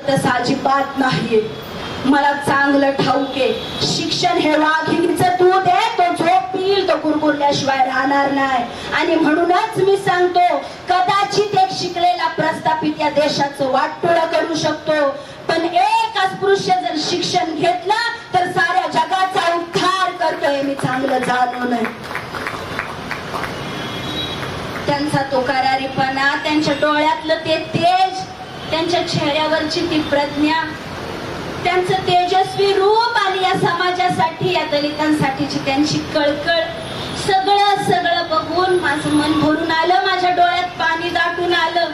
तसं अजिबात नाहीये. मला चांगलं ठाऊके शिक्षण हे वाघिणीचं दूध आहे. तो झोपील तो कुरकुरल्याशिवाय राहणार नाही. आणि म्हणूनच मी सांगतो, कदाचित एक शिकलेला प्रस्थापित या देशाचं वाटोळं करू शकतो, पण एक अस्पृश्य जर शिक्षण घेतलं तर साऱ्या जगाचा उद्धार करतोय. मी चांगलं जाणून त्यांचा तो करारीपणा, त्यांच्या डोळ्यातलं ते तेज, त्यांच्या चेहऱ्यावरची ती प्रज्ञा, त्यांचं तेजस्वी रूप आणि या समाजासाठी, या दलितांसाठीची त्यांची कळकळ, सगळं सगळं बघून माझं मन भरून आलं. माझ्या डोळ्यात पाणी दाटून आलं.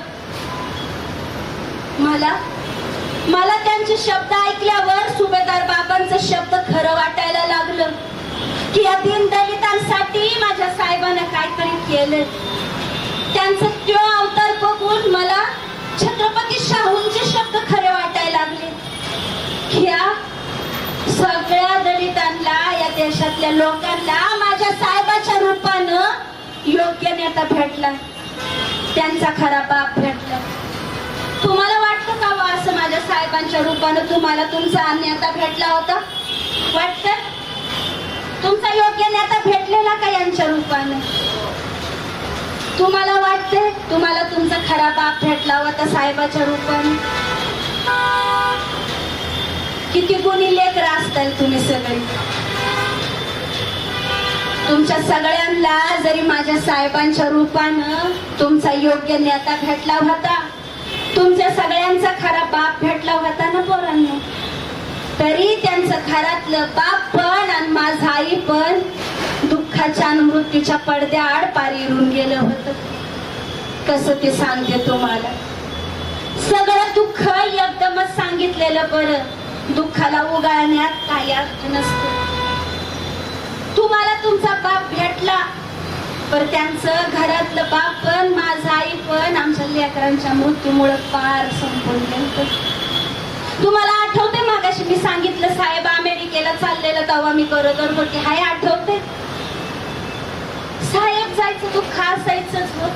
मला त्यांचे शब्द ऐकल्यावर सुभेदार बाबांचं शब्द खरं वाटायला लागलं की या दीनदलितांसाठी माझ्या साहेबांना काहीतरी केलं. त्यांचा तो अवतार बघून मला छत्रपती शाहूंचे शब्द खरे वाटायला लागले. या सगळ्या दलितांना, या देशातल्या लोकांना माझ्या साहेबाच्या रूपानं योग्य नेता भेटला, त्यांचा खरा बाप भेटला. तुम्हाला वाटतं का वा असं माझ्या साहेबांच्या रूपानं तुम्हाला तुमचा नेता भेटला होता? वाटतं तुमचा योग्य नेता भेटलेला का यांच्या रूपानं? तुम्हाला वाटते तुम्हाला तुमचा खरा बाप भेटला होता साहेबाच्या रूपाने? किती गुणी लेकरं असताल तुम्ही सगळे. तुमच्या सगळ्यांना जरी माझ्या साहेबांच्या रूपानं तुमचा योग्य नेता भेटला होता, तुमच्या सगळ्यांचा खरा बाप भेटला होता ना पोरांनो, तरी त्यांचं घरातलं बाप पण आणि माझा आई पण दुःखाच्या आणि मृत्यूच्या पडद्याआड पारीरून गेलं होतं. कसं ते सांगते तुम्हाला. सगळं दुःख एकदमच सांगितलेलं बरं. दुःखाला उगाळण्यात काही अर्थ नसतो. तुम्हाला तुमचा बाप भेटला, पण त्यांचं घरातलं बाप पण माझा आई पण आमच्या लेकरांच्या मृत्यूमुळे पार संपून गेलं. तुम्हाला आठवते मागाशी मी सांगितलं साहेब अमेरिकेला चाललेलं तेव्हा मी गरोदर होते. हाय आठवते? साहेब जायचं दुःख असायचंच होत,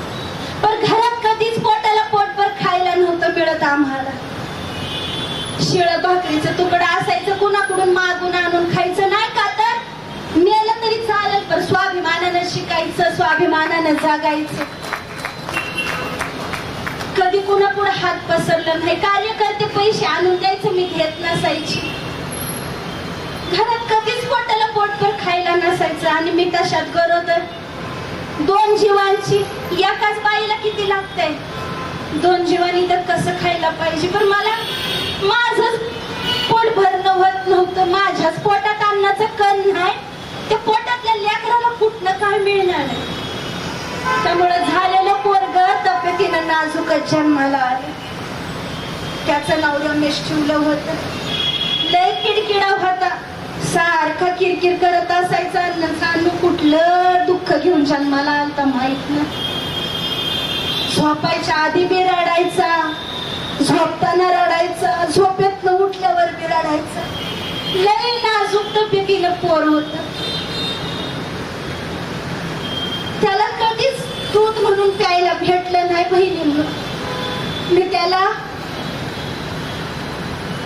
पण घरात कधीच पोटाला पोटभर खायला नव्हतं मिळत आम्हाला. शिळ भाकरीचं तुकडं असायचं, कुणाकडून मागून आणून खायचं. नाही का तर मेलं तरी चालेल, पण स्वाभिमानानं शिकायचं, स्वाभिमानानं जगायचं. कधी कुणापुढे हात पसरलं नाही. कार्यकर्ते पैसे आणून द्यायचं, मी घेत नसायची. घरात कधीच पोटाला पोटभर खायला नसायचं. आणि मी तशात गरोदर, 2 जीवांची. एकाच बाईला किती लागतंय? 2 जीवांनी तर कसं खायला पाहिजे. पण मला माझं पोट भरणं होत नव्हतं. माझ्याच पोटात अन्नाचं कण नाही, त्या पोटातल्या लेकराला कुठनं काय मिळणार आहे. त्यामुळं झालेलं पोरग तब्येतीनं नाजूकच जन्माला आलं. त्याचं नाव रमेश ठेवलं होतं. लय किडकिडा होता, सारखा किरकिर करत असायचा. सांगू कुठलं दुःख घेऊन जन्माला आलता माहित ना. झोपायच्या आधी बी रडायचा, झोपताना रडायचा, झोपेतनं उठल्यावर बी रडायचा. लय नाजूक तब्येतीनं पोर होत. त्याला कधीच दूध म्हणून प्यायला भेटलं नाही बहिणींनो. मी त्याला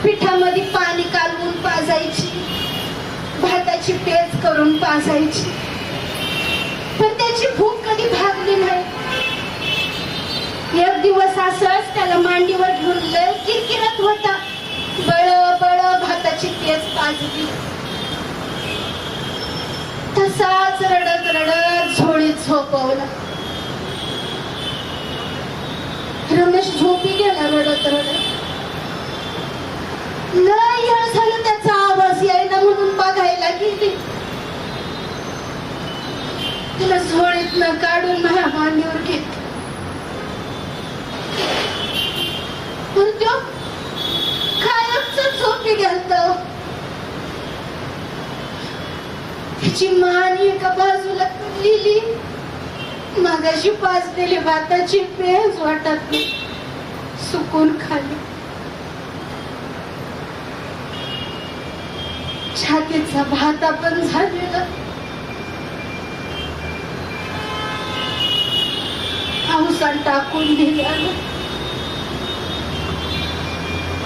पिठामध्ये पाणी कालवून पाजायची, भाताची पेज करून पाजायची, पण त्याची भूक कधी भागली नाही. एक दिवस असंच त्याला मांडीवर घेऊन लय किरकिरत होता. बळ बळ भाताची पेज पाजली. तसाच रडत रडत झोळीत झोपवला. रमेश झोपी गेला रडत रडत. लय वेळ झालं त्याचा आवाज यायला म्हणून बघायला गेली. त्याला झोळीतनं काढून माझ्या मांडीवर घेतलं. पण तो कायमच झोपी गेलता. त्याची मान एका बाजूला पडलेली. मगाशी पाजलेली भाताची पेज वाटत सुकून खाली. छातीचा भाता पण झालेला. पावसात टाकून दिला.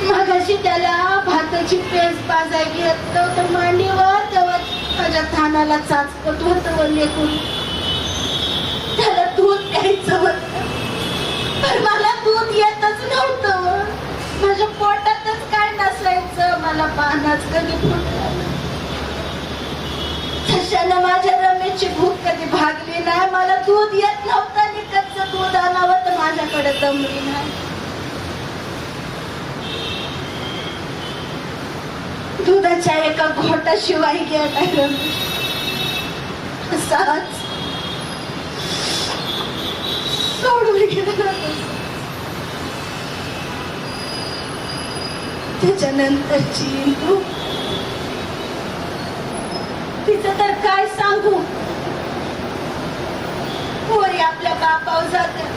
मगाशी त्याला भाताची पेज पाजाय घेतलं होतं मांडीवर, तेव्हा माझ्या थानाला चाचपत होतं व लेकून त्याला दूध द्यायचं होतं, पण मला दूध येतच नव्हतं. माझ्या पोटातच काय नसायचं, मला पानाच कधी फुटला. तशानं माझ्या रमेशची भूक कधी भागली नाही. मला दूध येत नव्हतं आणि कच्चं दूध आणावं तर माझ्याकडे जमली नाही. दुधाच्या एका घोटाशिवाय गेला रमेश. असाच सोडून गेला. त्याच्यानंतरची इंदू, तिचं तर काय सांगू. पोरी आपल्या बापावर जाते.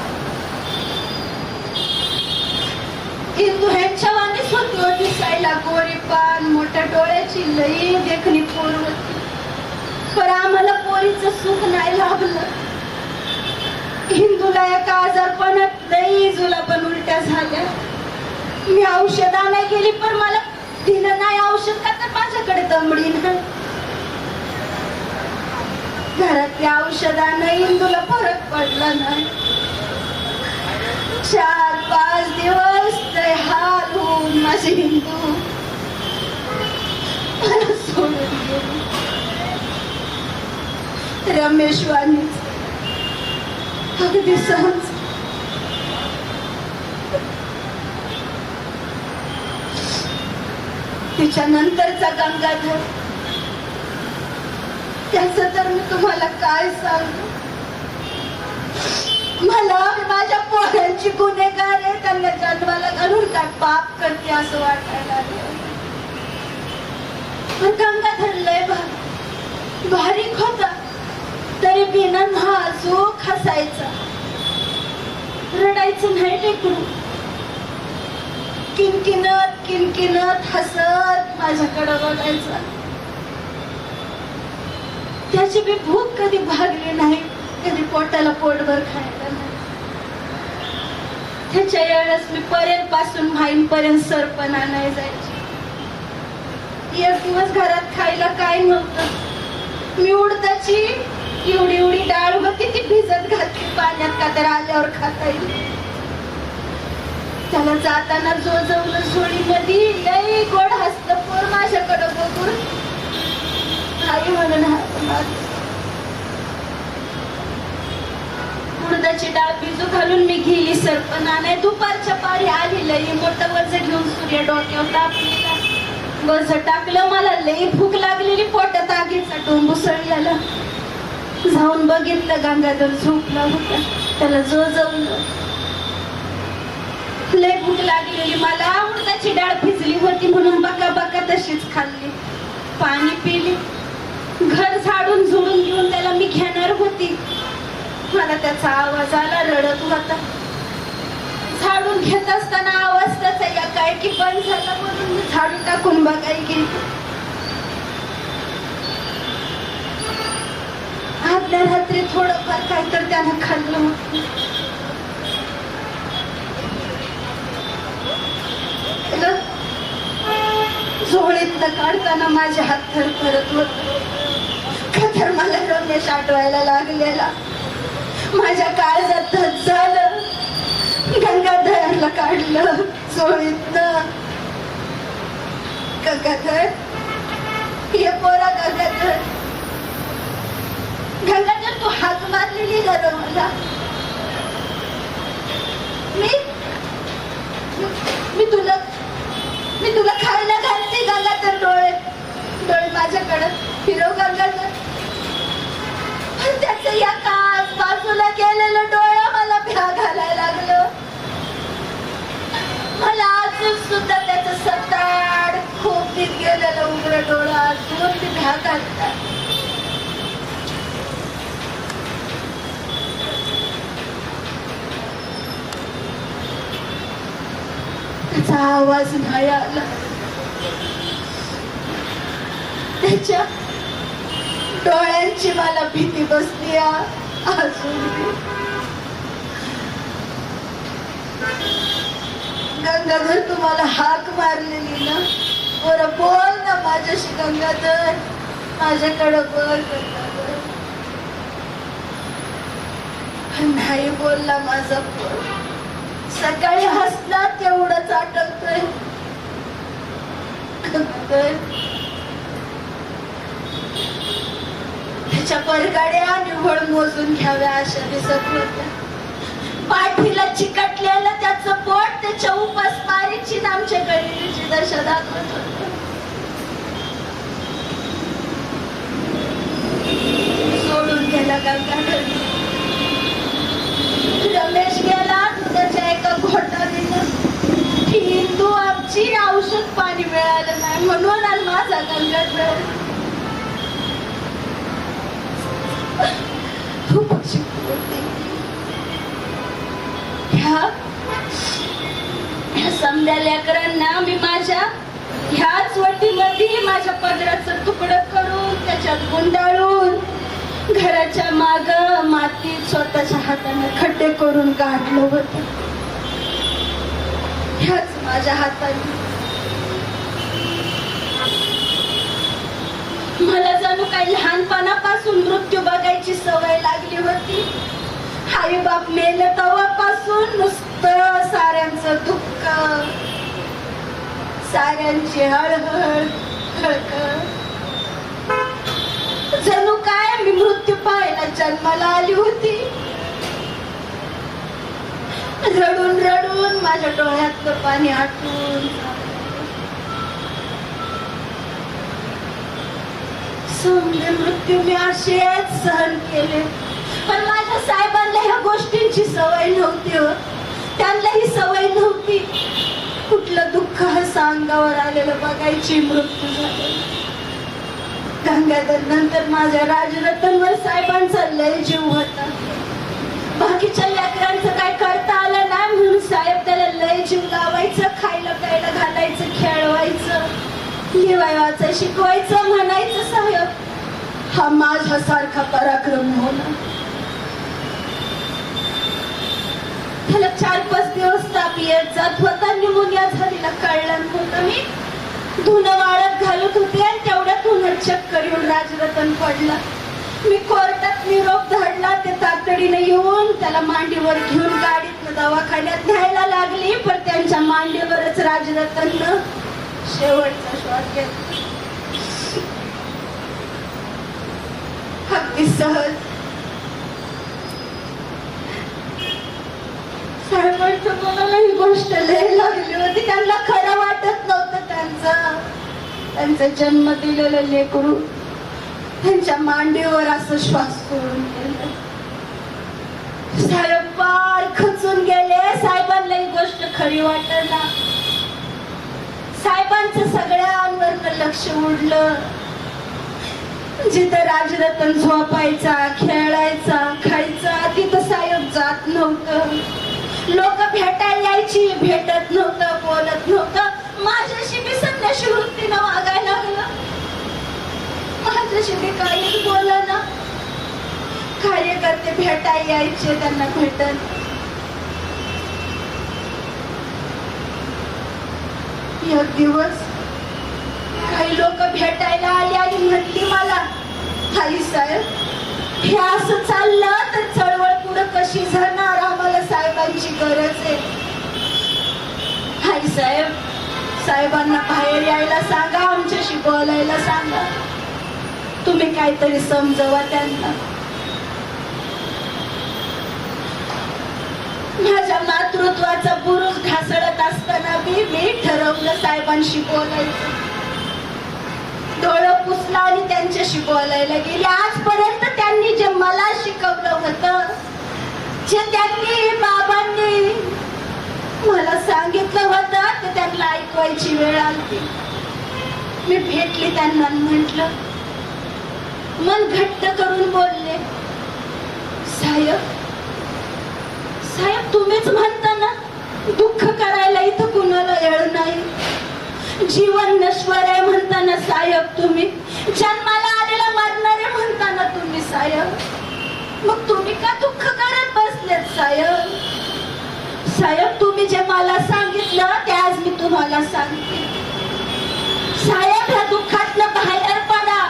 इंदू ह्यांच्या वाणीच होती हो दिसायला, गोरी पान, मोठ्या डोळ्याची, लई देखणी पोर होती. पण आम्हाला पोरीचं सुख नाही लाभलं. हिंदूला एका आजारपणात लई जुलाबन उलट्या झाल्या. मी औषध आणायला गेली पण मला दिलं नाही औषध, का तर माझ्याकडे दमडी नाही. घरातल्या औषधानं इंदूला फरक पडला नाही. 4-5 दिवस ते हाल होऊन माझी हिंदू मला सोडून गेली. रमेशवानीच अगदी सहज. तिच्यानंतरचा गंगाधर, त्याच तर मी तुम्हाला काय सांगू. मला माझ्या पोरांची गुन्हेगार आहे, त्यांना जन्माला घालून काय पाप करते असं वाटायला लागलं. पण गंगाधर लय बारीक होता, तरी बिना नाजूक हसायचा, रडायचं नाही लेकरू. किनकिनत किनकिनत हसत माझ्याकडे बघायचा. त्याची बी भूक कधी भागली नाही, कधी पोटाला पोटभर खायला नाही. त्याच्या वेळेस मी पर्यंत पासून माईंपर्यंत सरपण आणायला जायची. एक दिवस घरात खायला काय नव्हतं. मी उडदाची एवढी एवढी डाळ होती ती भिजत घातली पाण्यात, का तर आल्यावर खाता येईल. त्याला जाताना जोजवलं झोळीमध्ये, लई गोड हसलं पोर माझ्याकडे बघून. आई म्हणून उडदाची डाळ भिजू घालून मी गेली सरपण आणाय. दुपारच्या पारी आली, लई मोठं वज घेऊन सूर्य डोक्यावर तापलेला. वज टाकलं, मला लई भूक लागलेली, पोटात आगीचा डोंब उसळलेला. जाऊन बघितलं, गंगाधर झोपला होता. त्याला जोजवलं. लई भूक लागलेली मला, उडदाची डाळ भिजली होती म्हणून बका बका तशीच खाल्ली, पाणी पिली. घर झाडून झुडून घेऊन त्याला मी घेणार होती. मला त्याचा आवाज आला, रडत होता. झाडून घेत असताना आवाज त्याचा या काय की बंद झाला, म्हणून मी झाडू टाकून बघायला गेली. आदल्या रात्री थोडंफार काय तर त्यानं खाल्लं होतं. झोळीतनं काढताना माझे हात थरथरत होते, का तर मला रमेश आठवायला लागलेला. माझ्या काळजात धस झालं. गंगाधरला काढलं झोळीतनं. गंगाधर, हे पोरा गंगाधर. गंगाधर, तू हात मारलेली घर मला. मी तुला खायला घालते. गंगाधर, डोळे माझ्याकडे फिरव गंगाधर. त्याच या कास बाजूला गेलेलं डोळं मला भ्या घालायला लागलं. मला अजून सुद्धा त्याचं सताड खोपीत गेलेलं उघडं डोळं अजून ती भ्या घालतात. त्याचा आवाज नाही आला. त्याच्या डोळ्यांची मला भीती बसली अजून. गंगाधर तुम्हाला हाक मारलेली ना, बरं बोल ना माझ्याशी गंगाधर, माझ्याकडे बोल गंगाधर. नाही बोलला माझा पोर. सकाळी हसला तेवढंच आठवतोय. त्याच्या पडगाड्या निव्वळ मोजून घ्याव्या अशा दिसत होत्या. पाठीला चिकटलेलं त्याचं पोट त्याच्या उपासमारीची आमच्या गळीची दशा दाखवत होत. सोडून गेला गंगाधर. रमेश गेला त्याच्या एका घोटाळीनं. हिंदू आमची औषध पाणी मिळालं नाही म्हणून आणि माझा गंगाधर खूप ह्या समद्या लेकरांना मी माझ्या ह्याच वटीमध्ये माझ्या पदराचं तुकडं करून त्याच्यात गुंडाळून घराच्या माग मातीत स्वतःच्या हाताने खड्डे करून काढलं होतं. ह्याच माझ्या हाताने मला जणू काही लहानपणापासून मृत्यू बघायची सवय लागली होती. आई बाप मेले तेव्हापासून नुसतं साऱ्यांचं दुःख, साऱ्यांची हळहळ खळखळ. जणू काय मी मृत्यू पाहायला जन्माला आली होती. रडून रडून माझ्या डोळ्यातलं पाणी आटून समजे मृत्यू मी असेच सहन केले. पण माझ्या साहेबांना ह्या गोष्टींची सवय नव्हती हो. त्यांना ही सवय नव्हती कुठलं दुःख असं अंगावर आलेलं बघायची. मृत्यू झाले गंगाधर नंतर माझ्या राजरतनवर साहेबांचा लय जीव होता. बाकीच्या लेकरांचं काय करता आलं नाही म्हणून साहेब त्याला लय जीव लावायचं. खायला प्यायला घालायचं, खेळवायचं, लिवायचं, शिकवायचं. म्हणायचं साहेब हा माझ्यासारखा पराक्रम होणार. त्याला 4-5 दिवस ताप येत जात होता. निमोनिया झालेला कळलं नव्हतं. मी धुणं वाळत घालत होते आणि तेवढ्यात उन्हात चक्कर येऊन राजरतन पडला. मी कोर्टात निरोप धाडला. ते तातडीने येऊन त्याला मांडीवर घेऊन गाडीत दवाखान्यात न्यायला लागली. पण त्यांच्या मांडीवरच राजरतननं शेवटचा श्वास घेतला. अगदी सहज. साहेबांचं कोणाला ही गोष्ट लय लागली होती. त्यांना खरं वाटत नव्हतं त्यांचा जन्म दिलेलं लेकरू त्यांच्या मांडीवर असं श्वास सोडून गेलं. साहेब पार खचून गेले. साहेबांना ही गोष्ट खरी वाटना. साहेबांचं सगळ्यांवर लक्ष उडलं. जिथं राजरतन झोपायचा, खेळायचा, खायचा तिथं साहेब जात नव्हतं. लोक भेटायला यायची, भेटत नव्हतं, बोलत नव्हतं. माझ्याशी मी संन्याशी वृत्तीनं वागायला लागलं. माझ्याशी मी काहीच बोलना. कार्यकर्ते भेटायला यायचे, त्यांना भेटत. एक दिवस काही लोक भेटायला आली आणि म्हटली मला, आई साहेब हे असं चाललं तर चळवळ पुढे कशी जाणार, आम्हाला साहेबांची गरज आहे. आई साहेब साहेबांना बाहेर यायला सांगा, आमच्याशी बोलायला सांगा. तुम्ही काहीतरी समजवा त्यांना. माझ्या मातृत्वाचा बुरुज ढासळत असताना मी ठरवलं साहेबांशी बोलायचं. डोळं पुसला आणि त्यांच्याशी बोलायला गेली. आजपर्यंत त्यांनी जे मला शिकवलं होतं, जे त्यांनी बाबांनी मला सांगितलं होतं, ते त्यांना ऐकवायची वेळ आली. मी भेटली त्यांना, म्हटलं, मन घट्ट करून बोलले, साहेब साहेब तुम्हीच म्हणता ना दुःख करायला इथं कुणाला येळ नाही. जीवन नश्वर आहे म्हणताना साहेब तुम्ही, जन्माला आलेला मरणारे म्हणताना तुम्ही साहेब, मग तुम्ही का दुःख करत बसलेत साहेब. साहेब तुम्ही जे मला सांगितलं ते आज मी तुम्हाला सांगते. साहेब ह्या दुःखातनं बाहेर पडा.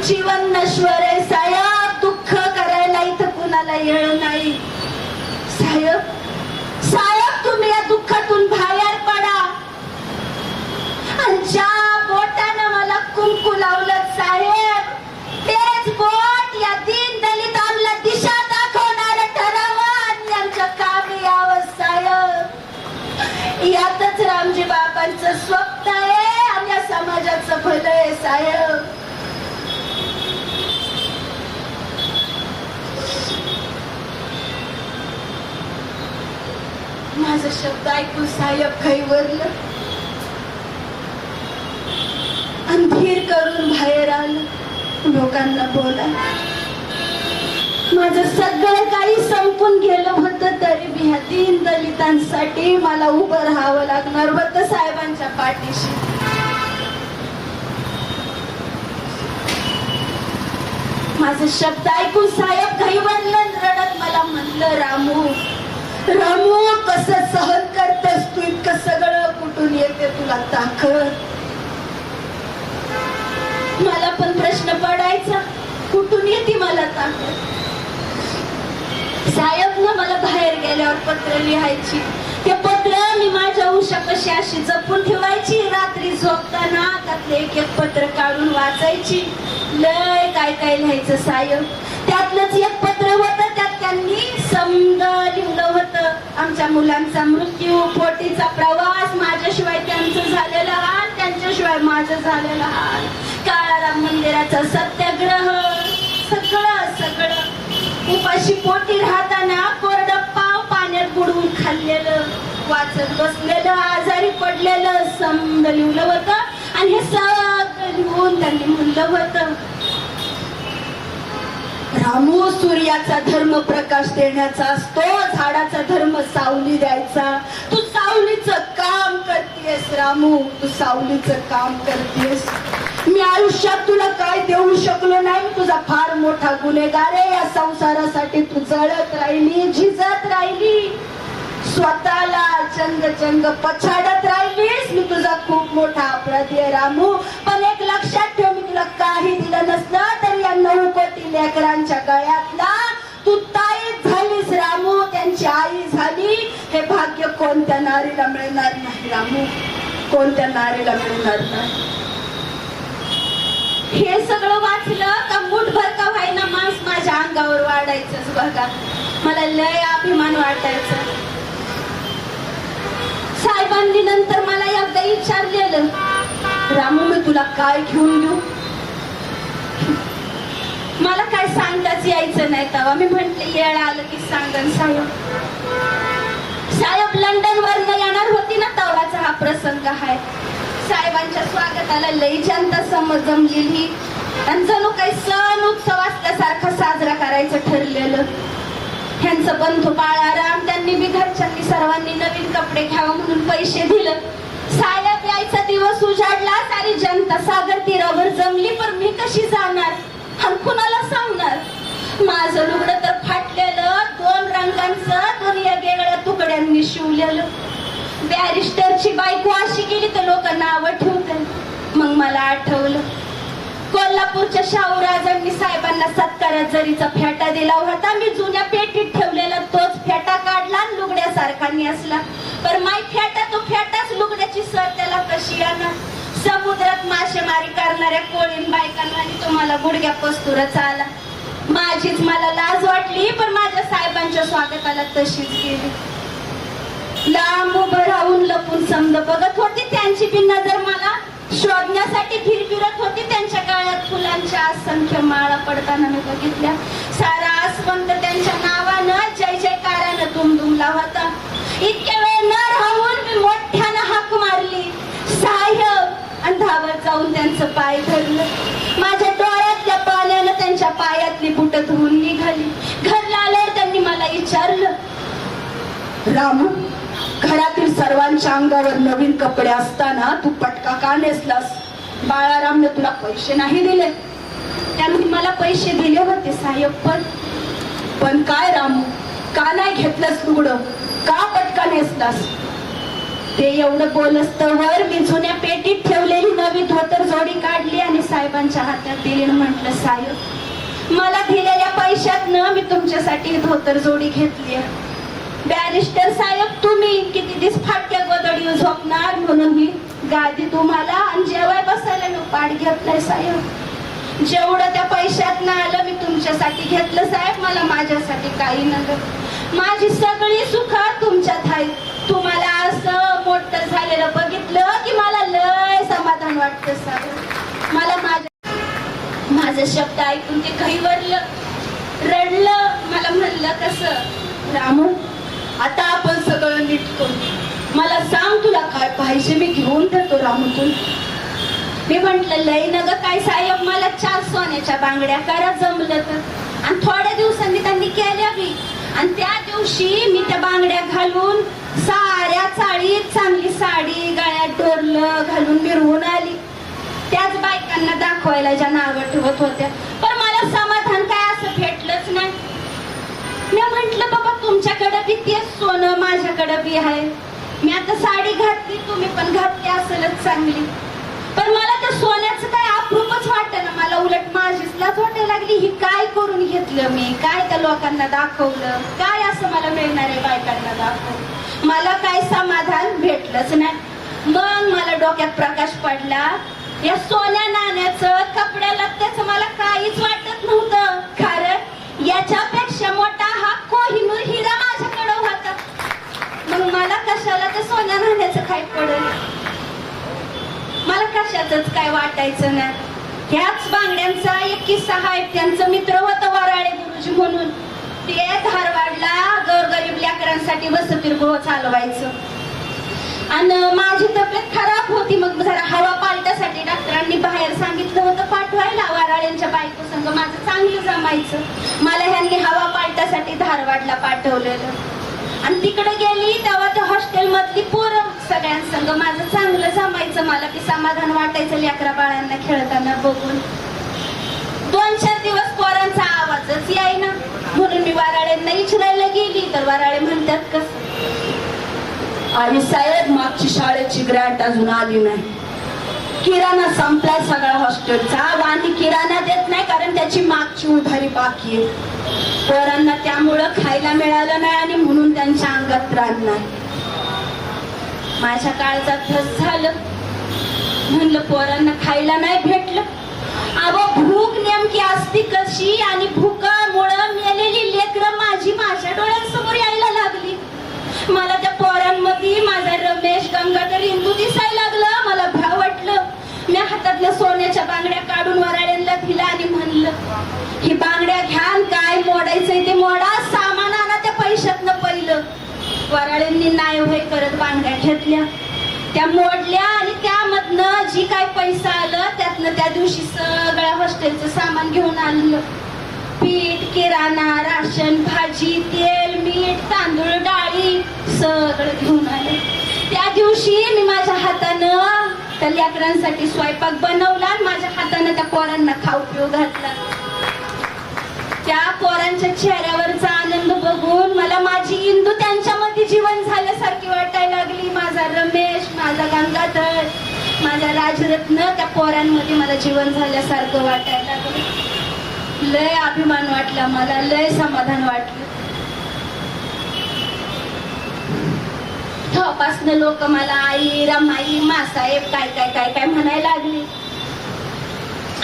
जीवन नश्वर आहे साहेब. दुःख करायला इथं कुणाला येळ नाही. साहेब साहेब तुम्ही या दुःखातून बाहेर पडा. आणि ज्या बोटानं मला कुंकू लावलं साहेब, तेच बोट या दीन दलितांना दिशा दाखवणारं ठरावं आणि त्यांच्या कामी यावं साहेब. यातच रामजी बाबांचं स्वप्न आहे आणि या समाजाचं भलं आहे साहेब. माझा शब्द ऐकून साहेब खैवरलं आणि धीर करून बाहेर आलं. लोकांना बोला. माझं सगळं काही संपून गेलं होतं तरी मी ह्या दीन दलितांसाठी मला उभं राहावं लागणार होतं साहेबांच्या पाठीशी. माझं शब्द ऐकून साहेब घाईवरलं, रडत मला म्हणलं, रामू रामू कसं सहन करतेस तू? इतकं सगळं कुठून येते तुला ताकद? मला पण प्रश्न पडायचा, कुठून येते मला ताकद? साहेब ना मला बाहेर गेल्यावर पत्र लिहायची. ते पत्र मी माझ्या उशापाशी अशी जपून ठेवायची. रात्री झोपताना त्यातले एक एक पत्र काढून वाचायची. लय काय काय लिहायचं साहेब. त्यातलंच एक पत्र होतं, त्यात त्यांनी समजा लिहिलं होतं, आमच्या मुलांचा मृत्यू, पोटीचा प्रवास, माझ्याशिवाय त्यांचं झालेलं हाल, त्यांच्याशिवाय माझं झालेलं हाल, काळाराम मंदिराचा सत्याग्रह, सगळं सगळं. उपाशी पोटी राहताना कोरडं पाव पाण्यात बुडवून खाल्लेलं, वाचत बसलेलं, आजारी पडलेलं समजा लिहिलं होतं. आणि हे सगळं लिहून त्यांनी म्हणलं होतं, रामू सूर्याचा धर्म प्रकाश देण्याचा असतो, झाडाचा धर्म सावली द्यायचा. तू सावलीचं काम करतेस रामू, तू सावलीचं काम करतेस. मी आयुष्यात तुला काय देऊ शकलो नाही. तुझा फार मोठा गुन्हेगार आहे. या संसारासाठी तू जळत राहिली, झिजत राहिली, स्वतःला जंग जंग पछाडत राहिलीस. मी तुझा खूप मोठा अपराधी आहे रामू. पण एक लक्षात ठेव, मी तुला काही दिलं नसलं तरी या 9 कोटी लेकरांच्या गळ्यातला तू ताईच झालीस रामू, त्यांची आई झाली. हे भाग्य कोणत्या नारीला मिळणार नाही रामू, कोणत्या नारीला मिळणार नाही. हे सगळं वाचलं का मुठभर का व्हायना मांस माझ्या अंगावर वाढायचंच बघा. मला लय अभिमान वाटायचा. साहेबांनी नंतर मला एकदा विचारलेलं, रामू मी तुला काय घेऊन देऊ? मला काय सांगताच यायचं नाही तेव्हा. मी म्हंटले येळ आलं की सांगन साहेब. साहेब लंडन वरनं येणार होती ना तेव्हाचा हा प्रसंग आहे. साहेबांच्या स्वागताला लई जनता समज जमलेली आणि जणू काही सण उत्सव असल्यासारखा साजरा करायचं ठरलेलं. ह्यांचं बंधू बाळाराम त्यांनी बी घरच्यांनी सर्वांनी नवीन कपडे घ्यावं म्हणून पैसे दिलं. साहेब यायचा दिवस उजाडला, सारी जनता सागर तीरावर जमली. पण मी कशी जाणार आणि कुणाला सांगणार? माझं लुगडं तर फाटलेलं, 2 रंगांचं, 2 वेगवेगळ्या तुकड्यांनी शिवलेलं. बॅरिस्टरची बायको अशी गेली तर लोक नावं ठेवतात. मग मला आठवलं, कोल्हापूरच्या शाहूराजांनी साहेबांना सत्कारात जरीचा फेटा दिला होता. मी जुन्या पेटीत ठेवलेला तोच फेटा काढला आणि लुगड्यासारखा नेसला. पण माई फेटा तो फेटाच, लुगड्याची सर त्याला कशी येणार? समुद्रात मासेमारी करणाऱ्या कोळीन बायकांना तुम्हाला गुडघ्या पस्तुरच आला. माझीच मला लाज वाटली, पण माझ्या साहेबांच्या स्वागताला तशीच गेली. लांब उभं राहून लपून समज बघत होती. त्यांची बी नजर मला शोधण्यासाठी फिरफिरत होती. त्यांच्या गळ्यात फुलांच्या असंख्य माळा पडताना मी बघितल्या. सारा आसवंत त्यांच्या नावानं जय जयकारानं दुमदुमला होता. इतक्या वेळ न राहून मी मोठ्यानं हाक मारली, साहेब, आणि धावत जाऊन त्यांचं पाय धरलं. माझ्या डोळ्यातल्या पाण्यानं त्यांच्या पायातली बुट धुवून निघाली. घरला आल्यावर त्यांनी मला विचारलं, रामू घरातील सर्वांच्या अंगावर नवीन कपडे असताना तू पटका का नेसलास? बाळारामने तुला पैसे नाही दिले? त्यांनी मला पैसे दिले होते साहेब, पण काय रामू, का नाही घेतलंस लुगडं? का पटका का नेसलास? ते एवढं बोलस्तवर मी जुन्या पेटीत ठेवलेली नवी धोतर जोडी काढली आणि साहेबांच्या हातात दिली आणि म्हटलं, साहेब मला दिलेल्या पैशातनं मी तुमच्यासाठी धोतर जोडी घेतली. बॅरिस्टर साहेब तुम्ही किती दिवस फाटक्या गोदडीवर झोपणार म्हणून ही गादी तुम्हाला आणि जेवाय बसायला मी पाठ घेतलाय साहेब. जेवढं त्या पैशात ना आलं मी तुमच्यासाठी घेतलं साहेब. मला माझ्यासाठी काही नव्हतं. माझी सगळी सुख तुमच्यात आहे. तुम्हाला असं मोठं झालेलं बघितलं की मला लय समाधान वाटतं साहेब. मला माझं शब्द ऐकून ते घाईवरलं, रडलं. मला म्हणलं, कसं रामू आता आपण सगळं नीट करू. मला सांग तुला काय पाहिजे मी घेऊन देतो रामू तुला. मी म्हंटल, लय नग काय साहेब, मला 4 सोन्याच्या बांगड्या करा जमलं तर. आणि थोड्या दिवसांनी त्यांनी केल्या बी. आणि त्या दिवशी मी त्या बांगड्या घालून साऱ्या चाळीत चांगली साडी गळ्यात डोरलं घालून मिरवून आली. त्याच बायकांना दाखवायला ज्या नावं ठेवत होत्या. पण मला समाधान काय असं भेटलंच नाही. मी म्हंटल, बाबा तुमच्याकडे बी तेच सोनं माझ्याकडे बी आहे. मी आता साडी घातली, तुम्ही पण घातली असेलच चांगली. पण मला त्या सोन्याचं काय अप्रूपच वाटत ना. मला उलट माझीच लाज वाटायला लागली. ही काय करून घेतलं मी, काय त्या लोकांना दाखवलं, काय असं मला मिळणार आहे बायकांना दाखवलं. मला काय समाधान भेटलंच नाही. मग मला डोक्यात प्रकाश पडला, या सोन्या नाण्याचं कपड्या लत्त्याचं मला काहीच वाटत नव्हतं. कारण याच्यापेक्षा मोठा हा कोहिनूर हिरा माझ्याकडे होता. मग मला कशाला त्या सोन्या नाण्याचं काय पडलं. मला कशातच काय वाटायचं नाही. ह्याच बांगड्यांचा एक किस्सा आहे. त्यांचं मित्र होतं वराळे गुरुजी म्हणून. ते धारवाडला गोरगरीब लेकरांसाठी वसतिगृह चालवायचं. आणि माझी तब्येत खराब होती. मग जरा हवा पालटासाठी डॉक्टरांनी बाहेर सांगितलं होतं पाठवायला. वराळ्यांच्या बायको संग माझं चांगलं जमायचं. मला ह्यांनी हवा पालटासाठी धारवाडला पाठवलेलं. आणि तिकडे गेली तेव्हा त्या हॉस्टेल मधली पोरं सगळ्यांसंग माझं चांगलं जमायचं. मला की समाधान वाटायचं लेकरा बाळांना खेळताना बघून. 2-4 दिवस पोरांचा आवाजच यायना. म्हणून मी वराळ्यांना विचारायला गेली तर वराळे म्हणतात, कसं आणि साहेब मागची शाळेची ग्रँट अजून आली नाही. किराणा संपला सगळा हॉस्टेलचा. आणि किराणा देत नाही कारण त्याची मागची उधारी बाकी आहे. पोरांना त्यामुळं खायला मिळालं नाही आणि म्हणून त्यांच्या अंगात त्राण नाही. माझ्या काळजात धस झालं. म्हणलं पोरांना खायला नाही भेटलं. अहो भूक नेमकी असती कशी. आणि भूकामुळं मेलेली लेकरं माझ्या डोळ्यांसमोर यायला लागली. मला त्या पोरांमध्ये माझा रमेश गंगाधर हिंदू दिसायला लागलं. मला भ्या वाटलं. मी हातातल्या सोन्याच्या बांगड्या काढून वराळ्यांना दिला आणि म्हणलं, ही बांगड्या घ्या, काय मोडायचंय ते मोडा, सामान आणा त्या पैशातनं पहिलं. वराळ्यांनी नाही होय करत बांगड्या घेतल्या, त्या मोडल्या. आणि त्यामधनं जी काय पैसा आलं त्यातनं त्या दिवशी सगळ्या हॉस्टेलचं सामान घेऊन आणलं. पीठ, किराणा, राशन, भाजी, तेल, मीठ, तांदूळ, डाळी सगळं घेऊन आले. त्या दिवशी मी माझ्या हातानं त्या लेकरांसाठी स्वयंपाक बनवला. माझ्या हातानं त्या पोरांना खाऊ पिऊ घातला. त्या पोरांच्या चेहऱ्यावरचा आनंद बघून मला माझी इंदू त्यांच्यामध्ये जीवन झाल्यासारखी वाटायला लागली. माझा रमेश, माझा गंगाधर, माझा राजरत्न त्या पोरांमध्ये मला जीवन झाल्यासारखं वाटायला लागलं. लय अभिमान वाटला मला, लय समाधान वाटलं. तेव्हापासनं लोक मला आई, रमाई, मासाहेब काय काय काय काय म्हणायला लागले.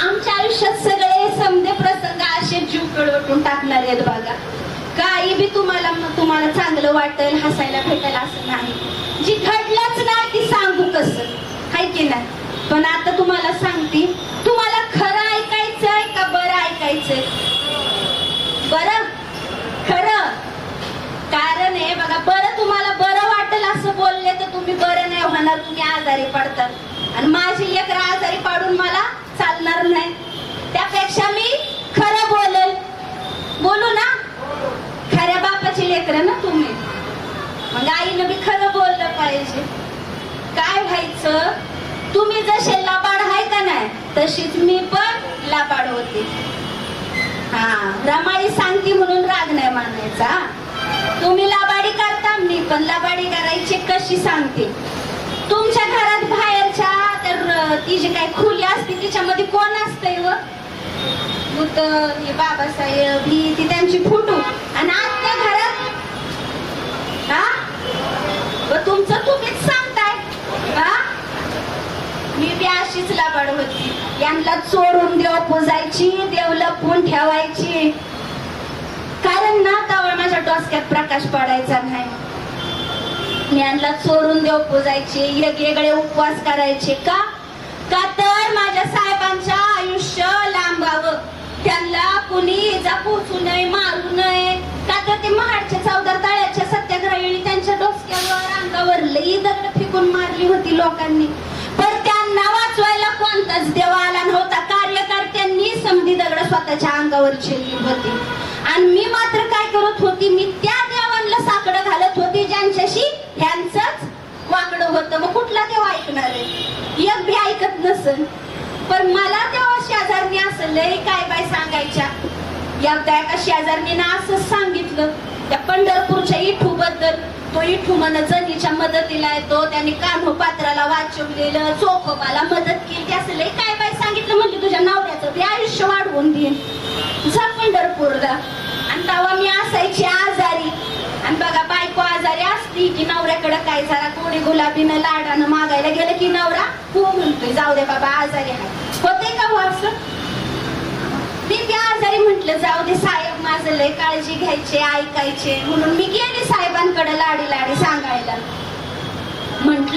आमच्या आयुष्यात सगळे समजे प्रसंग असे जीव कडवटून टाकणार आहेत बघा. काही बी तुम्हाला चांगलं वाटेल, हसायला भेटेल असं नाही. जी घडलंच नाही ती सांगू कसं, हाय की नाही. पण आता तुम्हाला सांगते, तुम्हाला खरं ऐकायचंय का बरं ऐकायचंय? बरं, खरं. कारण आहे बघा, बरं तुम्हाला बरं वाटेल असं बोलले तर तुम्ही बरं नाही होणार, तुम्ही आजारी पडतात. आणि माझी लेकरं आजारी पाडून मला चालणार नाही. त्यापेक्षा मी खरं बोलू ना. खऱ्या बापाची लेकरं ना तुम्ही. मग आईनं बी खरं बोललं पाहिजे. काय व्हायचं, तुम्ही जसे लाबाड आहे का नाही तशीच मी पण लाबाड होते. हा, रमाई सांगती म्हणून राग नाही मानायचा. तुम्ही लाबाडी करता, मी पण लाबाडी करायची कशी सांगते. तुमच्या घरात बाहेरच्या तर ती जी काही खोली असते तिच्यामध्ये कोण असतंय व बुद्ध, हे बाबासाहेब, ही ती त्यांची फोटो, आणि आतल्या घरात हा व तुमचं तुम्हीच सांगताय. हा मी बी अशीच लाबाड होती. यांना चोरून देव पुजायची, देव लपवून ठेवायची, कारण ना तेव्हा माझ्या डोसक्यात प्रकाश पडायचा नाही. मी यांना चोरून देव पुजायचे, वेगवेगळे उपवास करायचे. का तर माझ्या साहेबांचं आयुष्य लांबावं, त्यांना कुणी इजा पोचू नये, मारू नये. का तर ते महाडच्या चौदार तळ्याच्या सत्याग्रही त्यांच्या डोसक्यावर, अंगावर लई दगड फेकून मारली होती लोकांनी, पण त्यांना वाचवायला कोणताच देव आला नव्हता. कार्यकर्त्यांनी समधी दगड स्वतःच्या अंगावर झेलली होती, आणि मी मात्र काय करत होती, मी त्या देवांना साकडं घालत होती ज्यांच्याशी ह्यांचंच वाकडं होतं. मग कुठला देव ऐकणार आहे? एक भी ऐकत नसन. पण मला तेव्हा शेजारनी असं लय काय बाय सांगायच्या. एकदा एका शेजारणीनं असंच सांगितलं त्या पंढरपूरच्या इठू बद्दल. तो इठू म्हण जनीच्या मदतीला येतो, त्याने कान्होपात्राला वाचवलेलं, चोखोबाला मदत केली, असं लय काय बाय सांगितलं. म्हणजे तुझ्या नवऱ्याचं ते आयुष्य वाढवून देईन, जा पंढरपूरला. आणि तेव्हा मी असायची आजारी, आणि बघा बायको आजारी असली की नवऱ्याकडे काय जरा थोडी गुलाबीनं लाडानं मागायला गेलं की नवरा हो म्हणतोय, जाऊ दे बाबा आजारी आहे. होते का हो असं? मी त्या आजारी म्हंटल जाऊ दे, साहेब माझं लय काळजी घ्यायचे, ऐकायचे, म्हणून मी गेले साहेबांकडे लाडी लाडी सांगायला. म्हंटल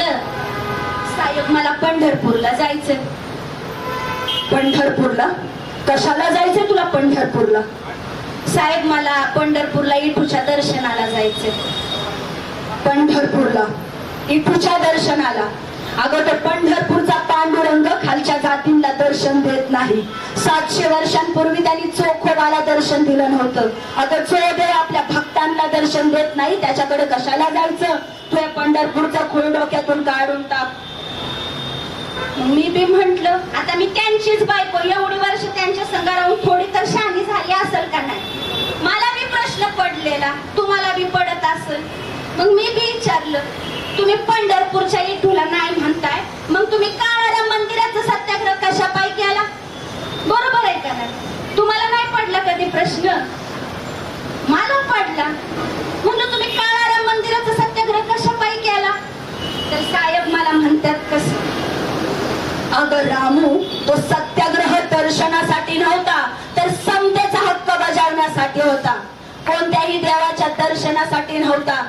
साहेब मला पंढरपूरला जायचं. पंढरपूरला? कशाला जायचं तुला पंढरपूरला? साहेब मला पंढरपूरला इठूच्या दर्शनाला जायचं. पंढरपूरला इठूच्या दर्शनाला? अगं तो पंढरपूरचा पांडुरंग खालच्या जातींना दर्शन देत नाही. 700 वर्षांपूर्वी त्यांनी चोखोबाला दर्शन दिलं नव्हतं. अगं जो देव आपल्या भक्तांना दर्शन देत नाही त्याच्याकडे कशाला जायचं? तू या पंढरपूरचा खूळ डोक्यातून काढून टाक. मी बी म्हंटल आता मी त्यांचीच बायको, एवढी वर्ष त्यांच्या संग राहून थोडी तर शहाणी झाली असेल का नाही. मला बी प्रश्न पडलेला, तुम्हाला बी पडत असेल. मग मी बी विचारलं, तुम्ही पंढरपूरच्या इठूला नाही म्हणताय, मग तुम्ही काळाराम मंदिराचा सत्याग्रह कशा पायी केला? बरोबर आहे का नाही? तुम्हाला नाही पडला कधी प्रश्न? मला पडला. म्हणून तुम्ही काळाराम मंदिराचा सत्याग्रह कशा पायी केला? तर साहेब मला म्हणतात कसं? अगं रामू, तो सत्याग्रह दर्शनासाठी नव्हता, तर समतेचा हक्क बजावण्यासाठी होता. कोणत्याही देवाच्या दर्शनासाठी नव्हता.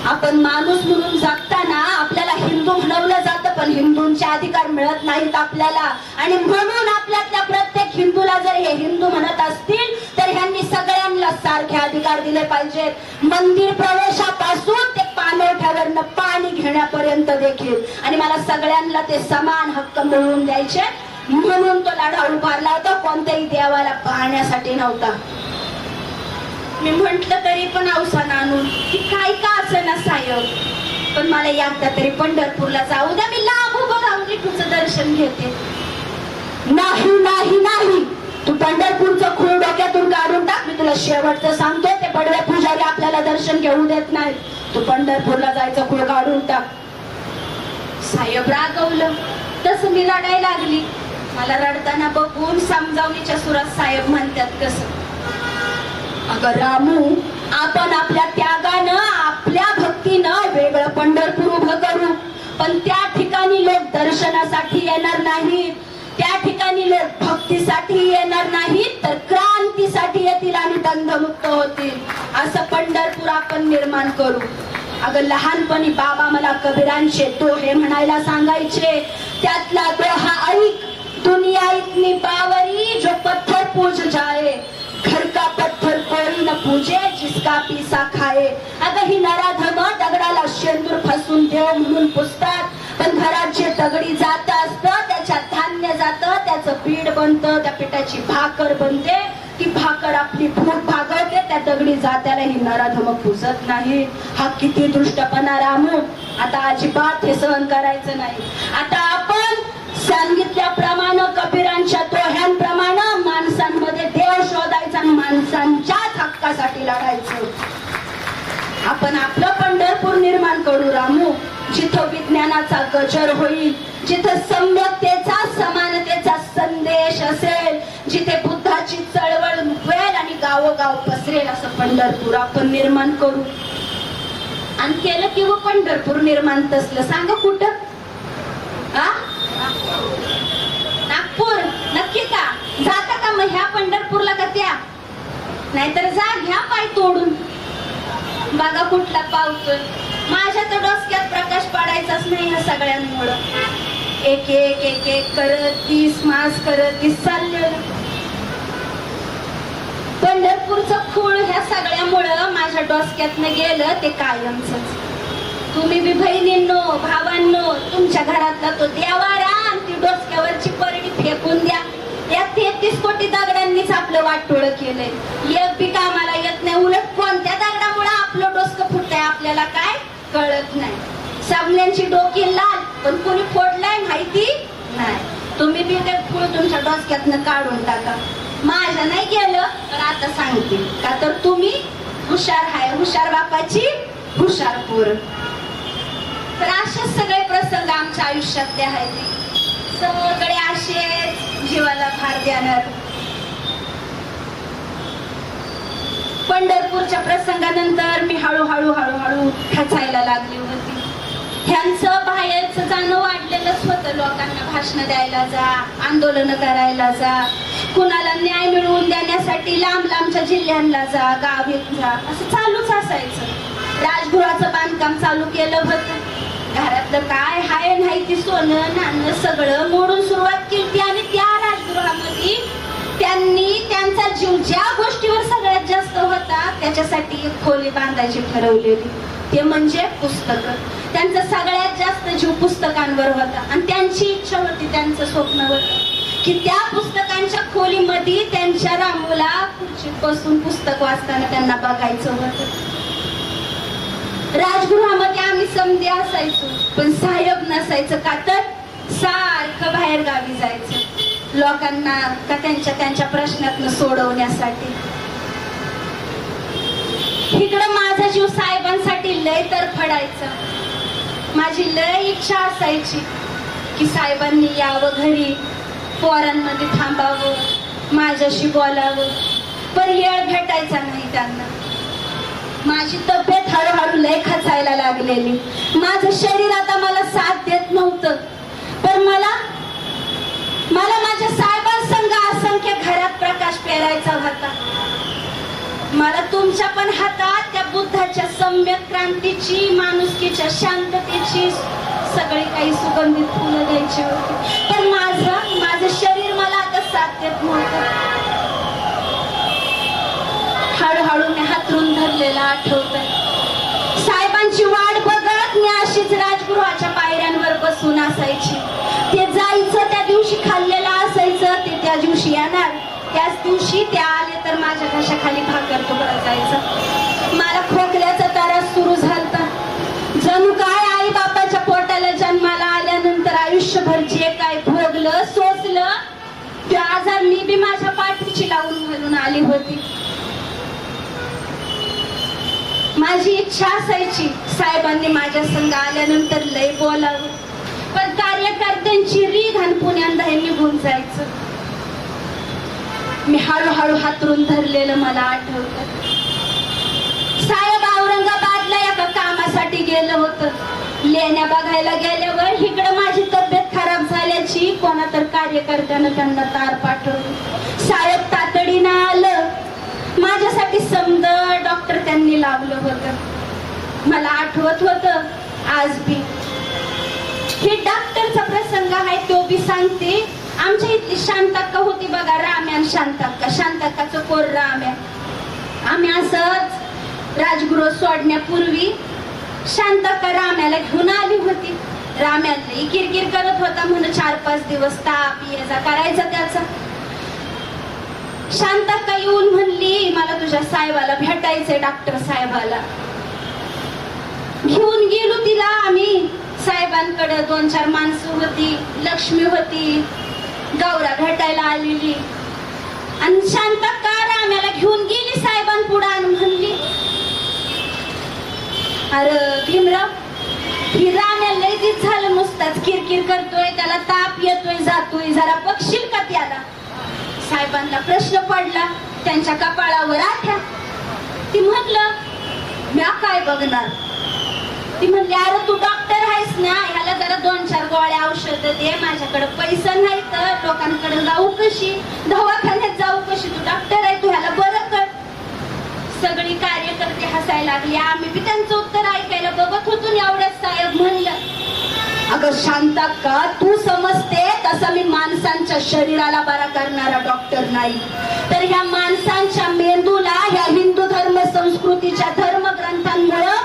आपण माणूस म्हणून जगताना आपल्याला हिंदू म्हणवलं जातं, पण हिंदूंचे अधिकार मिळत नाहीत आपल्याला. आणि म्हणून आपल्यातल्या प्रत्येक हिंदूला जर हे हिंदू म्हणत असतील तर ह्यांनी सगळ्यांना सारखे अधिकार दिले पाहिजेत. मंदिर प्रवेशापासून ते पाणवठ्यावरनं पाणी घेण्यापर्यंत देखील. आणि मला सगळ्यांना ते समान हक्क मिळवून द्यायचे, म्हणून तो लढा उभारला होता, कोणत्याही देवाला पाहण्यासाठी नव्हता. मी म्हंटल तरी पण अवसान आणून की काय का असं ना साहेब, पण मला एकदा तरी पंढरपूरला जाऊ द्या, मी लांब उभं राहून विठूचं दर्शन घेते. नाही नाही नाही, तू पंढरपूरचं खूळ डोक्यातून काढून टाक. मी तुला शेवटचं सांगतो, ते पडवे पुजारी आपल्याला दर्शन घेऊ देत नाही. तू पंढरपूरला जायचं खूळ काढून टाक. साहेब रागवलं, तसं मी रडायला लागली. मला रडताना बघून समजावणीच्या सुरात साहेब म्हणतात कसं? अगं रामू, आपण आपल्या त्यागानं, आपल्या भक्तीनं वेगळं पंढरपूर उभं करू, पण त्या ठिकाणी लोक दर्शनासाठी येणार नाहीत, त्या ठिकाणी लोक भक्तीसाठी येणार नाहीत, तर क्रांतीसाठी येतील आणि बंधमुक्त होतील. असं पंढरपूर आपण निर्माण करू. अगं लहानपणी बाबा मला कबीरांचे दोहे म्हणायला सांगायचे. त्यातला दोहा ऐक, दुनिया इतनी बावरी जो पत्थर पूज जाए, घर का पत्थर कोई न पूजे जिसका पिसा खाए. अगं ही नराधम दगडाला शेंदूर फसून देव म्हणून पुजतात, पण घरात जे दगडी जात असतं त्याच्यात धान्य जातं, त्याचं पीठ बनतं, त्या पिठाची भाकर बनते, ती भाकर आपली भूक भागवते. त्या दगडी जात्याला ही नराधम पुजत नाही. हा किती दृष्टपणा रामू. आता अजिबात हे सहन करायचं नाही. आता आपण सांगितल्याप्रमाणे कबीरांच्या दोह्यांप्रमाणे माणसांमध्ये देव शोधायचा, माणसांच्याच हक्कासाठी लढायचं. आपण आपलं पंढरपूर निर्माण करू रामू, जिथं विज्ञानाचा गजर होईल, जिथं सम्यकतेचा समानतेचा संदेश असेल, जिथे बुद्धाची चळवळ उभेल आणि गावोगाव पसरेल असं पंढरपूर आपण निर्माण करू. आणि केलं की पंढरपूर निर्माण तसलं सांगा कुठं? नागपूर नक्की का? जाता का मग ह्या पंढरपूरला का त्या? नाहीतर जा घ्या पाय तोडून, बघा कुठला पावतोय. माझ्या तर डोसक्यात प्रकाश पाडायचाच नाही ह्या सगळ्यांमुळं. एक एक एक एक करत 30 मास करत 30 चाललेलं. पंढरपूरचं खूळ ह्या सगळ्यामुळं माझ्या डोसक्यातनं गेलं ते कायमच. तुम्ही बी बहिणींनो भावांनो तुमच्या घरातला तो देवारा आणि ती डोसक्यावरची परडी फेकून द्या. या 33 कोटी दगडांनीच आपलं वाटोळं केलंय. एक बी कामाला येत नाही. उलट कोणत्या दगडामुळे आपलं डोसकं फुटतंय आपल्याला काय कळत नाही. सामन्यांची डोकी लाल पण कोणी फोडलाय माहिती नाही. तुम्ही बी ते फुळ तुमच्या डोसक्यातनं काढून टाका. माझ्या नाही गेलं तर आता सांगते का, तर तुम्ही हुशार आहे, हुशार बापाची हुशार पोर. तर असेच सगळे प्रसंग आमच्या आयुष्यातले आहेत, सगळे असेच जीवाला भार देणार. पंढरपूरच्या प्रसंगानंतर मी हळूहळू ठचायला लागली होती. ह्यांचं बाहेरचं जाणं वाढलेलंच होतं. लोकांना भाषण द्यायला जा, आंदोलन करायला जा, कुणाला न्याय मिळवून देण्यासाठी लांब लांबच्या जिल्ह्यांना जा, गावीत जा, असं चालूच असायचं. राजगृहाचं बांधकाम चालू केलं होतं. घरातलं काय हाय नाही ती सोनं नाणं सगळं मोडून सुरुवात केली. आणि त्या राजगृहामध्ये त्यांनी त्यांचा जीव ज्या गोष्टीवर सगळ्यात जास्त होता त्याच्यासाठी एक खोली बांधायची ठरवलेली, ते म्हणजे पुस्तकं. त्यांचा सगळ्यात जास्त जीव पुस्तकांवर होता आणि त्यांची इच्छा होती, त्यांचं स्वप्न होतं की त्या पुस्तकांच्या खोलीमध्ये त्यांच्या रामूला खुर्चीत बसून पुस्तक वाचताना त्यांना बघायचं होतं. राजगृहामध्ये आम्ही समधी असायचो पण साहेब नसायचं, का तर सारखं बाहेर गावी जायचं लोकांना का त्यांच्या प्रश्नातनं सोडवण्यासाठी. इकडं माझा जीव साहेबांसाठी लय तरफडायचा. माझी लय इच्छा असायची की साहेबांनी यावं घरी, पोरांमध्ये थांबावं, माझ्याशी बोलावं, पण वेळ भेटायचा नाही त्यांना. माझी तब्येत हळूहळू लय खचायला लागलेली. माझं शरीर आता मला साथ देत नव्हतं. पण मला माझ्या साहेबांसंग असंख्य घरात प्रकाश पेरायचा होता. मला तुमच्या पण हातात त्या बुद्धाच्या सम्यक क्रांतीची, माणुसकीच्या शांततेची सगळी काही सुगंधित फुलं द्यायची होती. पण माझं शरीर मला आता साथ देत नव्हतं. हळूहळू मी हातरून धरलेला आठवतंय. साहेबांची वाट बघत मी अशीच राजगृहाच्या पायऱ्यांवर बसून असायची. ते जायचं त्या दिवशी खाल्लेलं असायचं, ते त्या दिवशी येणार, त्याच दिवशी ते आले तर माझ्या घशाखाली भाकर तुकडा जायचा. मला खोकल्याचा त्रास सुरू झालता. जणू काय आई बापाच्या पोटाला जन्माला आल्यानंतर आयुष्यभर जे काय भोगलं सोसलं ते आजार मी बी माझ्या पाठीची लावून घालून आली होती. माझी इच्छा असायची साहेबांनी माझ्या संग आल्यानंतर लय बोलावं, पण कार्यकर्त्यांची रीत आणि पुण्यांदा हे निघून जायचं. मी हळूहळू हातरून धरलेलं मला आठवतं. साहेब औरंगाबादला एका कामासाठी गेलं होतं. लेण्या बघायला गेल्यावर इकडं माझी तब्येत खराब झाल्याची कोणा तर कार्यकर्त्यानं त्यांना तार पाठवली. साहेब तातडीनं आलं. माझ्यासाठी समद डॉक्टर त्यांनी लावलं होतं. मला आठवत होतं आज बी. हे डॉक्टरचा प्रसंग आहे तो बी सांगते. आमच्या इथली शांताक्का होती बघा, राम्यान शांताक्का, शांताक्काचं कोर राम्या. आम्ही असंच राजगृह सोडण्यापूर्वी शांताक्का राम्याला घेऊन आली होती. राम्याला किरकिर करत होता म्हणून 4-5 दिवस ताप ये जा करायचा त्याचा. शांताक्का येऊन म्हणली मला तुझ्या साहेबाला भेटायचंय, डॉक्टर साहेबाला. घेऊन गेलो तिला आम्ही. साहेबांकडे 2-4 माणसं होती, लक्ष्मी होती, गौरा भेटायला आलेली. आणि शांताक्का राम्याला घेऊन गेली साहेबांपुढे आणि म्हणली अरे भीमराव, ही राम्या लय दिस झालं नुसताच किरकिर करतोय, त्याला ताप येतोय जातोय, जरा बघशील का त्याला? साहेबांना प्रश्न पडला, त्यांच्या कपाळावर आठ्या. ती म्हटलं म्या काय बघणार? ती म्हणली अरे तू डॉक्टर आहेस ना, ह्याला जरा 2-4 गोळ्या औषध दे, माझ्याकडे पैसा नाही तर लोकांकडे जाऊ कशी, दवाखान्यात जाऊ कशी, तू डॉक्टर आहे, तू ह्याला बरं कर. सगळी कार्यकर्ते हसायला लागली. आम्ही बी त्यांचं उत्तर ऐकायला बघत होतो. एवढ्याच साहेब म्हणलं अगं शांता का तू समजते तसं मी माणसांच्या शरीराला बरा करणारा डॉक्टर नाही, तर ह्या माणसांच्या मेंदूला ह्या हिंदू धर्म संस्कृतीच्या धर्मग्रंथांमुळे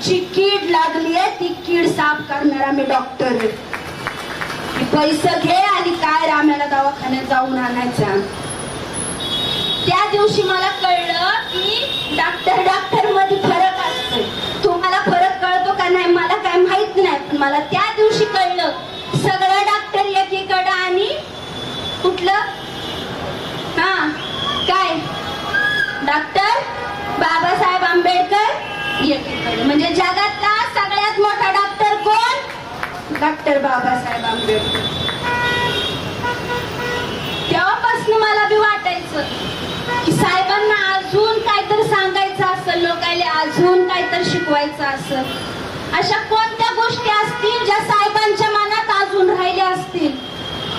जी कीड लागलीये ती कीड साफ करणारा मी डॉक्टर आहे. पैसे घे आणि काय राम्याला दवाखान्यात जाऊन आणायचा. त्या दिवशी मला कळलं की डॉक्टर मध्ये फरक असतो. तुम्हाला फरक कळतो का नाही मला काय माहित नाही, पण मला त्या दिवशी कळलं सगळं डॉक्टर एकीकडं आणि कुठलं काय डॉक्टर बाबासाहेब आंबेडकर एकीकडे. म्हणजे जगातला सगळ्यात मोठा डॉक्टर कोण? डॉक्टर बाबासाहेब आंबेडकर. तेव्हापासून मला बी वाटायचं की साहेबांना अजून काहीतरी सांगायचं असं, लोकांना अजून काहीतरी शिकवायचं असं. अशा कोणत्या गोष्टी असतील ज्या साहेबांच्या मनात अजून राहिल्या असतील.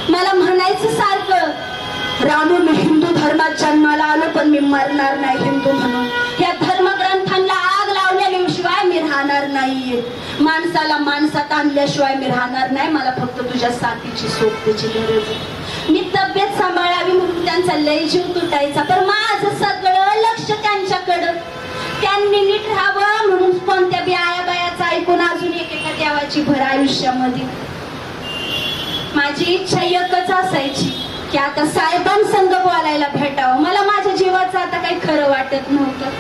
मला म्हणायचं सारखं रानू मी हिंदू धर्मात जन्माला आलो पण मी मरणार नाही हिंदू म्हणून. या धर्मग्रंथांना आग लावल्याशिवाय मी राहणार नाहीये. माणसाला माणसात आणल्याशिवाय मी राहणार नाही. मला फक्त तुझ्या साथीची सोबतीची गरज आहे. मी तब्येत सांभाळावी म्हणून त्यांचा लय जीव तुटायचा, पण माझं सगळं लक्ष त्यांच्याकडं. त्यांनी नीट राहावं म्हणून कोणत्या बी आया बायाचं ऐकून अजून एकेका देवाची भर आयुष्यामध्ये. माझी इच्छा एकच असायची की आता साहेबांसंग बोलायला भेटावं. मला माझ्या जीवाचं आता काही खरं वाटत नव्हतं.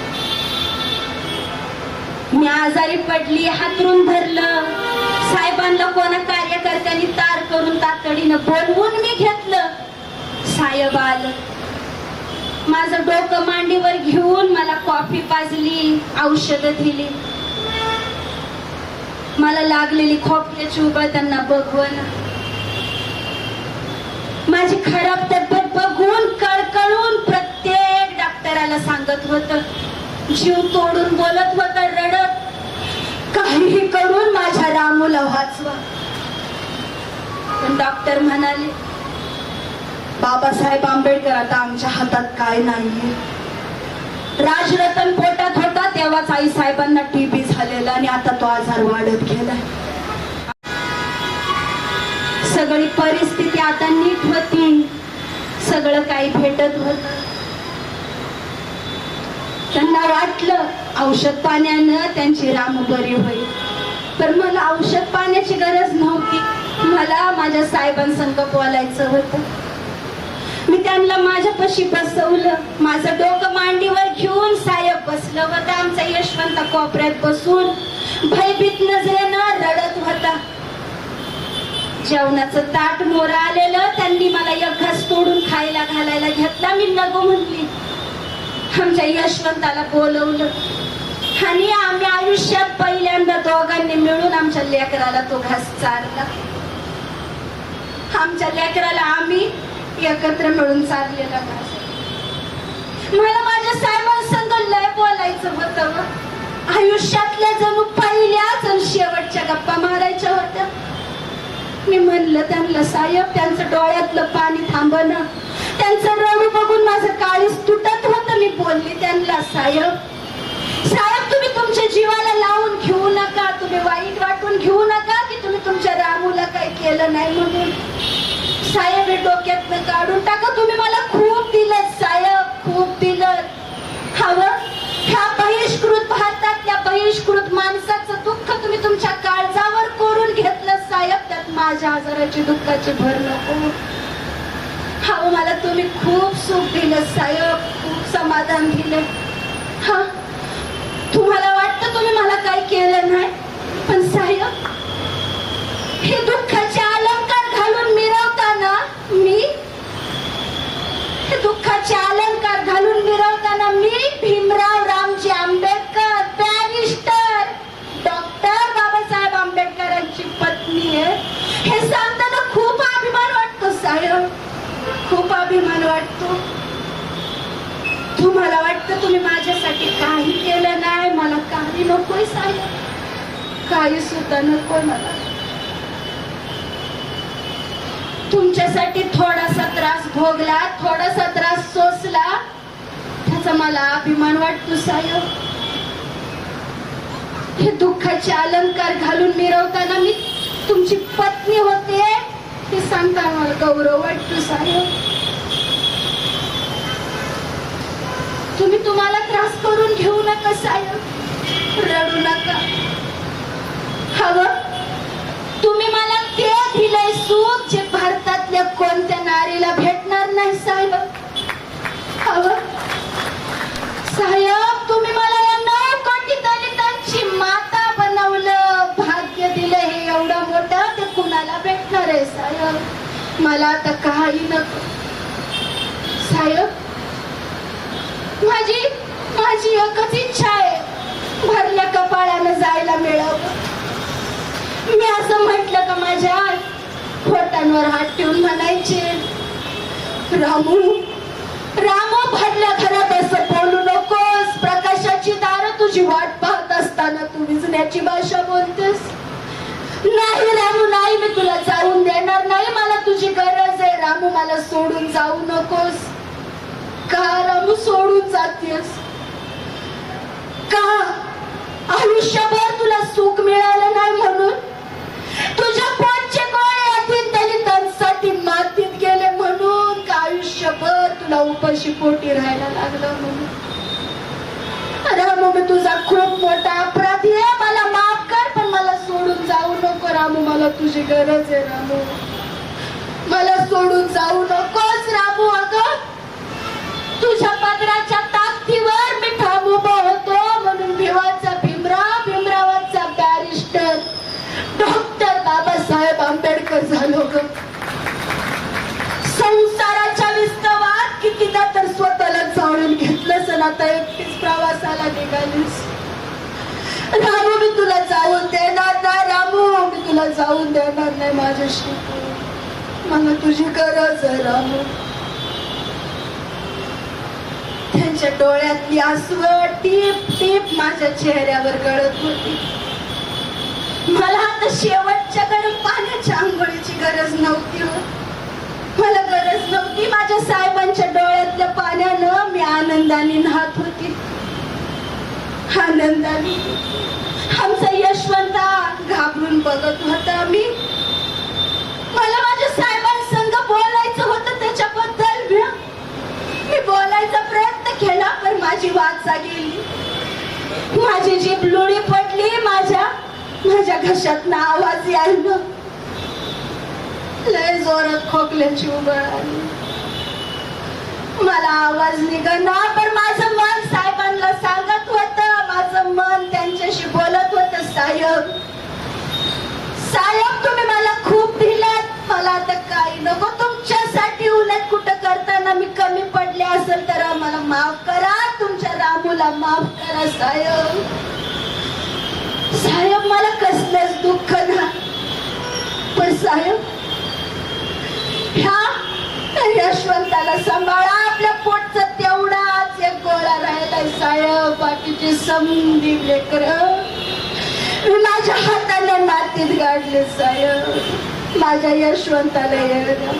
मी आजारी पडली, हातरून धरलं. साहेबांना कोणा कार्यकर्त्यांनी तार करून तातडीनं बोलवून मी घेतलं. साहेब आलं, माझं डोकं मांडीवर घेऊन मला कॉफी पाजली, औषधं दिली. मला लागलेली खोकल्याची उबळ त्यांना बघवण, माझी खराब तब्येत बघून कळकळून प्रत्येक डॉक्टराला सांगत होतं, जीव तोडून बोलत होतं, रडत काहीही करून माझ्या रामूला वाचवा. पण डॉक्टर म्हणाले बाबासाहेब आंबेडकर आता आमच्या हातात काय नाहीये. राजरतन पोटात होता तेव्हाच आई साहेबांना टीबी झालेला आणि आता तो आजार वाढत गेलाय. सगळी परिस्थिती आता नीट होती, सगळं काही भेटत होत. त्यांना वाटलं औषध पाण्यानं त्यांची रामू बरी होईल, पण मला औषध पाण्याची गरज नव्हती. मला माझ्या साहेबांसंग बोलायचं होतं. मी त्यांना माझ्यापाशी बसवलं. माझं डोकं मांडीवर घेऊन साहेब बसलं होतं. आमचा यशवंत कोपऱ्यात बसून भयभीत नजरेनं रडत होता. जेवणाचं ताट मोर आलेलं, त्यांनी मला एक घास तोडून खायला घालायला घेतला. मी नको म्हणली. आमच्या यशवंताला बोलवलं आणि आम्ही आयुष्यात पहिल्यांदा दोघांनी मिळून आमच्या लेकराला तो घास चारला. आमच्या लेकराला आम्ही एकत्र मिळून चाललेला घास. मला माझ्या साहेबांसंग लय बोलायचं होतं. आयुष्यातल्या जणू पहिल्याच आणि शेवटच्या गप्पा मारायच्या होत्या. मी म्हणलं त्यांना साहेब, त्यांचं डोळ्यातलं पाणी थांबणं, त्यांचं रडू बघून माझं काळीज तुटत होतं. मी बोलली त्यांना साहेब तुम्ही तुमच्या जीवाला लावून घेऊ नका, तुम्ही वाईट वाटून घेऊ नका की तुम्ही तुमच्या रामूला काही केलं नाही म्हणून. साहेब हे डोक्यातनं काढून टाका. तुम्ही मला खूप दिलं साहेब, खूप दिलं. हवं ह्या बहिष्कृत भारतातल्या बहिष्कृत माणसाचं दुःख तुम्ही तुमच्या काळजावर कोरून घेतलं साहेब. त्यात माझ्या आजाराची दुःखाची भर नको. हवं मला तुम्ही खूप सुख दिलं साहेब, खूप समाधान दिलं. हा तुम्हाला वाटतं तुम्ही मला काही केलं नाही, पण साहेब हे दुःखाचे अलंकार घालून मिरवताना दुःखाचे अलंकार घालून मिरवताना मी भीमराव रामजी आंबेडकर, बॅरिस्टर, वाटतो. तुम्हाला वाटतं तुम्ही माझ्यासाठी काही केलं नाही, मला काही नकोय साहेब, काही सुद्धा नको मला. तुमच्यासाठी थोडासा त्रास भोगला, थोडासा त्रास सोसला, त्याचा मला अभिमान वाटतो साहेब. हे दुःखाचे अलंकार घालून मिरवताना मी तुमची पत्नी होते हे सांगताना मला गौरव वाटतो साहेब. तुम्ही तुम्हाला त्रास करून घेऊ नका साहेब, रडू नका. हवं तुम्ही मला ते दिलंय सुख जे भारतातल्या कोणत्या नारीला भेटणार नाही साहेब. हवं साहेब तुम्ही मला या 9 कोटी दलितांची माता बनवलं, भाग्य दिलं हे एवढं मोठं, ते कुणाला भेटणार आहे साहेब. मला आता काही नको साहेब. माझी एकच इच्छा आहे, भरल्या कपाळानं जायला मिळावं. मी असं म्हटलं का माझ्या पोटांवर हात ठेवून म्हणायचे, रामू रामू भरल्या घरात असं बोलू नकोस, प्रकाशाची दारं तुझी वाट पाहत असताना तू विजण्याची भाषा बोलतेस. नाही रामू नाही, मी तुला जाऊन देणार नाही, मला तुझी गरज आहे. रामू मला सोडून जाऊ नकोस. का रामू सोडून जातेस? का आयुष्यभर तुला सुख मिळालं नाही म्हणून? तुझ्या पोटचे गोळे अति दलितांसाठी मातीत गेले म्हणून? का आयुष्यभर तुला उपाशी पोटी राहायला लागलं म्हणून? रामू मी तुझा खूप मोठा अपराधी आहे, मला माफ कर, पण मला सोडून जाऊ नको रामू, मला तुझी गरज आहे रामू, मला सोडून जाऊ नकोस रामू. अगं तुझ्या पदराच्या ताकदीवर मी ठाम उभा होतो म्हणून भिवाचा भीमराव, भीमरावाचा बॅरिस्टर डॉक्टर बाबासाहेब आंबेडकर झालो ग. संसाराच्या विस्तवात कितीदा तर स्वतःला जाळून घेतलंस आणि आता एकटीच प्रवासाला निघालीस. रामू मी तुला जाऊन देणार नाही, रामू मी तुला जाऊन देणार नाही. माझ्याशी मला तुझी गरज आहे रामू. त्यांच्या डोळ्यातली आसू टीप टीप माझ्या चेहऱ्यावर गळत होती. मला आता शेवटच्या गरम पाण्याच्या आंघोळीची गरज नव्हती हो. मला गरज नव्हती. माझ्या साहेबांच्या डोळ्यातल्या पाण्यानं मी आनंदाने नाहत होती, आनंदाने. आमचा यशवंता घाबरून बघत होता. मला माझ्या साहेबांसंग बोलायचं होतं, त्याच्याबद्दल मी बोलायचा प्रयत्न केला, पण माझी वाचा गेली, माझी जीभ लुळी पडली, माझ्या घशातनं आवाज यायला, लय जोरात खोकल्याची उबळ आली. मला आवाज निघाला, पण माझं मन साहेबांना सांगत होतं, माझं मन त्यांच्याशी बोलत होतं, साहेब साहेब तुम्ही मला खूप दिलात, मला आता काही नको. तुमच्यासाठी उलट कुठं करताना मी कमी पडले असेल तर मला माफ करा, तुमच्या रामूला माफ करा साहेब. साहेब मला कसलंच दुःख नाही, पण साहेब ह्या यशवंताला सांभाळा, आपल्या पोटचं तेवढाच एक गोळा राहिलाय साहेब, बाकीची समधी लेकरं मी माझ्या हाताने मातीत गाडले साहेब. माझ्या यशवंताला येणं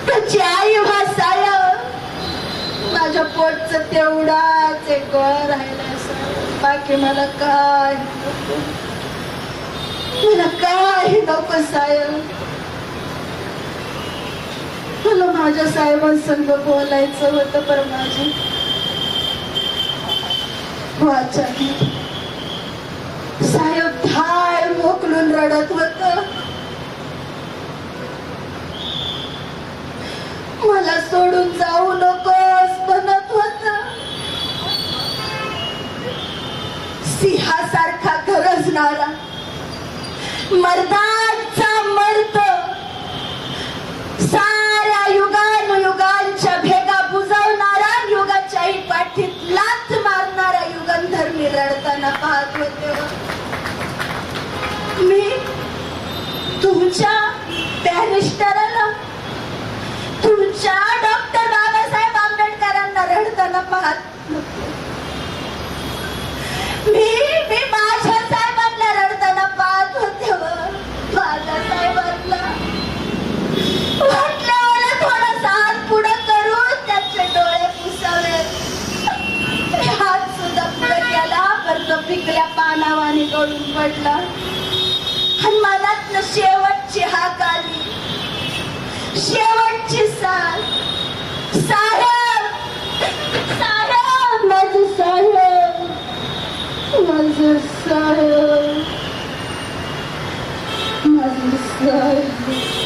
त्याची आई व्हा साहेब, माझ्या पोटचं तेवढाच एक गोळा राहिलाय साहेब, बाकी मला काय नको, मला काही नको साहेब. मला माझ्या साहेबांसंग बोलायचं होतं, पण माझी वाचा साहेब धाय मोकलून रडत होत. मला सोडून जाऊ नकोस म्हणत होत. सिंहासारखा गरजणारा मर्दांचा मर्द, साऱ्या युगांच्या भेगा बुजवणारा, युगाच्याही पाठीत लाथ मारणारा युगंधर मी रडताना पाहत होते. मी तुमच्या बॅरिस्टरला, तुमच्या हात नको. मी माझ्या साहेबांना रडताना पाहत होते व माझ्या साहेबांना म्हटलं मला थोडासा हात पुढं करून त्याचे डोळे पुसावे. हात सुद्धा पुढे गेला पर तो पिकल्या पानावाने गळून पडला आणि मनात शेवटची हाक आली, शेवटची साथ. साहेब साहेब माझं साहेब माझं साहेब माझं साहेब.